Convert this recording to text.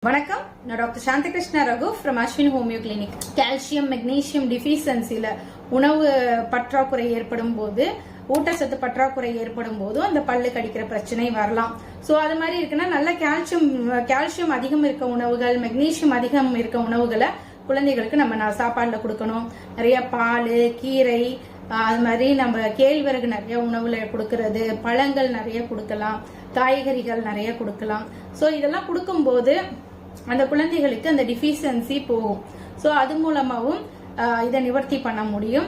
வணக்கம், நான் doctor Shanthi Krishna Raghu from Ashwin homeo clinic. Calcium magnesium டிஃபிஷியன்சில உணவு பற்றாக்குறை ஏற்படும் போது, ஊட்டச்சத்து பற்றாக்குறை ஏற்படும் போது அந்த பல்லு கடிக்கிற பிரச்சனை வரலாம். சோ அது மாதிரி இருக்குன்னா நல்ல கால்சியம் அதிகம் இருக்க உணவுகள், மெக்னீசியம் அதிகம் இருக்க உணவுகளை குழந்தைகளுக்கு நம்ம சாப்பாடுல கொடுக்கணும். நிறைய பால், கீரை, அது மாதிரி நம்ம கேழ்வரகு நிறைய உணவுல கொடுக்கறது, பழங்கள் நிறைய கொடுக்கலாம், காய்கறிகள் நிறைய கொடுக்கலாம். சோ இதெல்லாம் கொடுக்கும்போது அந்த குழந்தைகளுக்கு அந்த டிஃபிஷியன்சி போகும். சோ அது மூலமாவும் இதை நிவர்த்தி பண்ண முடியும்.